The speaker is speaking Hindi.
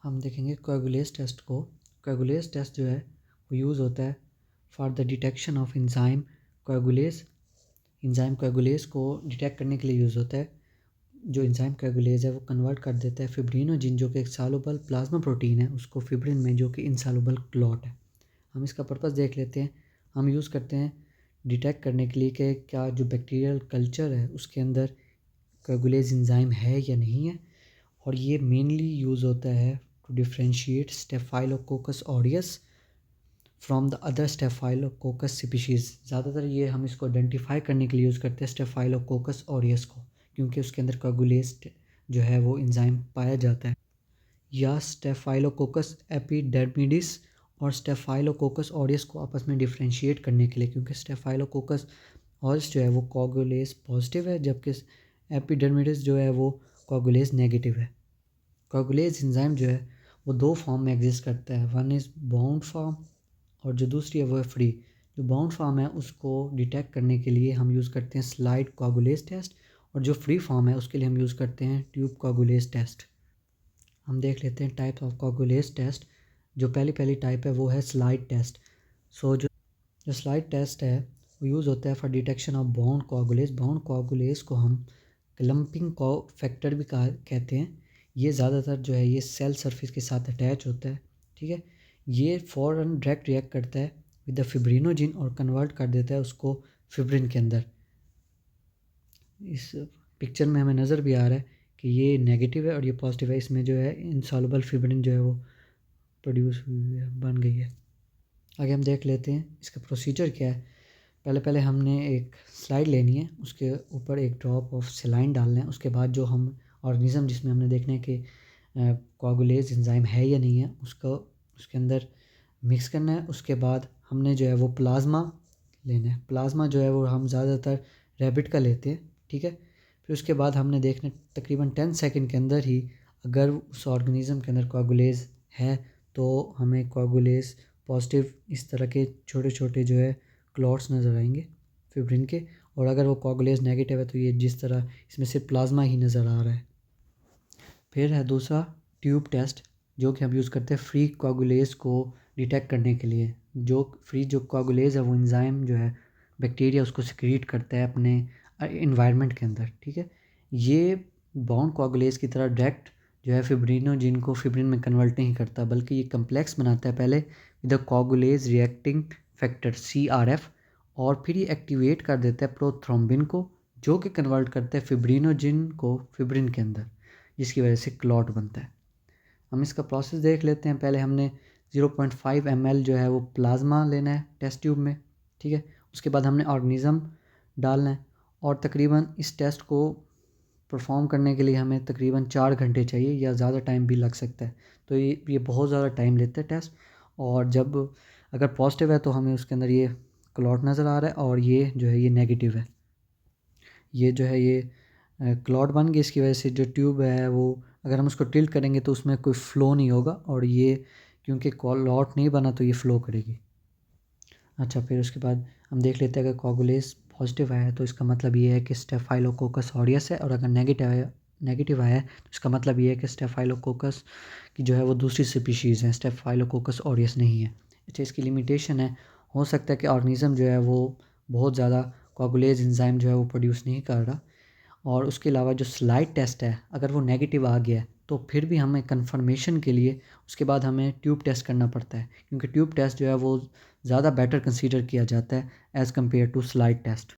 हम देखेंगे कोएगुलेज टेस्ट को। कोएगुलेज टेस्ट जो है वो यूज़ होता है for the detection of enzyme coagulase. Enzyme coagulase को डिटेक्ट करने के लिए यूज़ होता है। जो एंजाइम कोएगुलेज है वो कन्वर्ट कर देता है फिब्रिनोजिन, जो कि एक सॉल्युबल प्लाज्मा प्रोटीन है, उसको फिब्रिन में, जो कि इनसॉल्युबल क्लॉट है। हम इसका पर्पस देख लेते हैं। हम यूज़ करते हैं डिटेक्ट करने के लिए कि क्या जो बैक्टीरियल कल्चर है उसके अंदर कोएगुलेज एंजाइम है या नहीं है। और ये मेनली यूज़ होता है to differentiate staphylococcus aureus from the other staphylococcus species. ज़्यादातर ये हम इसको आइडेंटिफाई करने के लिए यूज़ करते हैं स्टेफाइलोकोकस ऑरियस को, क्योंकि उसके अंदर कोएगुलेज जो है वो एंजाइम पाया जाता है। या स्टेफाइलोकोकस एपिडर्मिडिस और स्टेफाइलोकोकस ऑरियस को आपस में डिफ्रेंशिएट करने के लिए, क्योंकि स्टेफाइलोकोकस ऑरियस जो है वो कोएगुलेज पॉजिटिव है, जबकि एपिडर्मिडिस जो है वो कोएगुलेज नेगेटिव है। कोएगुलेज एंजाइम जो है वो दो फॉर्म में एग्जिस्ट करता है, वन इज़ बाउंड फॉर्म और जो दूसरी है वो है फ्री। जो बाउंड फॉर्म है उसको डिटेक्ट करने के लिए हम यूज़ करते हैं स्लाइड कोएगुलेज टेस्ट, और जो फ्री फॉर्म है उसके लिए हम यूज़ करते हैं ट्यूब कोएगुलेज टेस्ट। हम देख लेते हैं टाइप्स ऑफ कोएगुलेज टेस्ट। जो पहली टाइप है वो है स्लाइड टेस्ट। जो स्लाइड टेस्ट है वो यूज़ होता है for detection of bound coagulase. Bound coagulase को हम क्लम्पिंग को फैक्टर भी कहते हैं। ये ज़्यादातर जो है ये सेल सरफेस के साथ अटैच होता है, ठीक है। ये फ़ौरन डायरेक्ट रिएक्ट करता है विद द फिब्रिनोजिन और कन्वर्ट कर देता है उसको फिब्रिन के अंदर। इस पिक्चर में हमें नज़र भी आ रहा है कि ये नेगेटिव है और ये पॉजिटिव है। इसमें जो है इनसॉल्युबल फिब्रिन जो है वो प्रोड्यूस हुई है, बन गई है। आगे हम देख लेते हैं इसका प्रोसीजर क्या है। पहले हमने एक स्लाइड लेनी है, उसके ऊपर एक ड्रॉप ऑफ सेलाइन डालना है। उसके बाद जो हम ऑर्गेनिज्म जिसमें हमने देखना है कि कोएगुलेज एंजाइम है या नहीं है, उसको उसके अंदर मिक्स करना है। उसके बाद हमने जो है वो प्लाज्मा लेना है। प्लाज्मा जो है वो हम ज़्यादातर रैबिट का लेते हैं, ठीक है। फिर उसके बाद हमने देखना तकरीबन 10 सेकंड के अंदर ही अगर उस ऑर्गेनिज्म के अंदर कोएगुलेज है तो हमें कोएगुलेज पॉजिटिव इस तरह के छोटे छोटे जो है क्लॉट्स नज़र आएंगे फिब्रिन के। और अगर वो कोएगुलेज नेगेटिव है तो ये जिस तरह इसमें सिर्फ प्लाज्मा ही नज़र आ रहा है। फिर है दूसरा ट्यूब टेस्ट, जो कि हम यूज़ करते हैं फ्री कोएगुलेज को डिटेक्ट करने के लिए। जो कोएगुलेज है वो एंजाइम जो है बैक्टीरिया उसको सिक्रीट करता है अपने इन्वायरमेंट के अंदर, ठीक है। ये बाउंड कोएगुलेज की तरह डायरेक्ट जो है फिब्रिनोजिन को फिब्रिन में कन्वर्ट नहीं करता, बल्कि ये कम्प्लेक्स बनाता है पहले with the coagulase reacting factor CRF, और फिर ये एक्टिवेट कर देता है प्रोथ्रोम्बिन को, जो कि कन्वर्ट करता है फिब्रिनोजिन को फिब्रिन के अंदर, जिसकी वजह से क्लॉट बनता है। हम इसका प्रोसेस देख लेते हैं। पहले हमने 0.5 ml जो है वो प्लाज्मा लेना है टेस्ट ट्यूब में, ठीक है। उसके बाद हमने ऑर्गेनिज्म डालना है, और तकरीबन इस टेस्ट को परफॉर्म करने के लिए हमें तकरीबन 4 घंटे चाहिए, या ज़्यादा टाइम भी लग सकता है। तो ये बहुत ज़्यादा टाइम लेता है टेस्ट। और जब अगर पॉजिटिव है तो हमें उसके अंदर ये क्लॉट नज़र आ रहा है, और ये जो है ये नेगेटिव है। ये जो है ये क्लॉट बन गई, इसकी वजह से जो ट्यूब है वो अगर हम उसको टिल्ट करेंगे तो उसमें कोई फ़्लो नहीं होगा, और ये क्योंकि क्लॉट नहीं बना तो ये फ़्लो करेगी। अच्छा, फिर उसके बाद हम देख लेते हैं अगर कोएगुलेज पॉजिटिव आया है तो इसका मतलब ये है कि स्टेफाइलोकोकस ऑरियस है, और अगर नेगेटिव आया है तो इसका मतलब ये है कि स्टेफाइलोकोकस की जो है वो दूसरी स्पीशीज़ है, स्टेफाइलोकोकस ऑरियस नहीं है। अच्छा, इसकी लिमिटेशन है, हो सकता है कि ऑर्गेनिज्म जो है वो बहुत ज़्यादा कोएगुलेज एंजाइम जो है वो प्रोड्यूस नहीं कर रहा। और उसके अलावा जो स्लाइड टेस्ट है, अगर वो नेगेटिव आ गया है तो फिर भी हमें कंफर्मेशन के लिए उसके बाद हमें ट्यूब टेस्ट करना पड़ता है, क्योंकि ट्यूब टेस्ट जो है वो ज़्यादा बेटर कंसीडर किया जाता है as compared to slide test.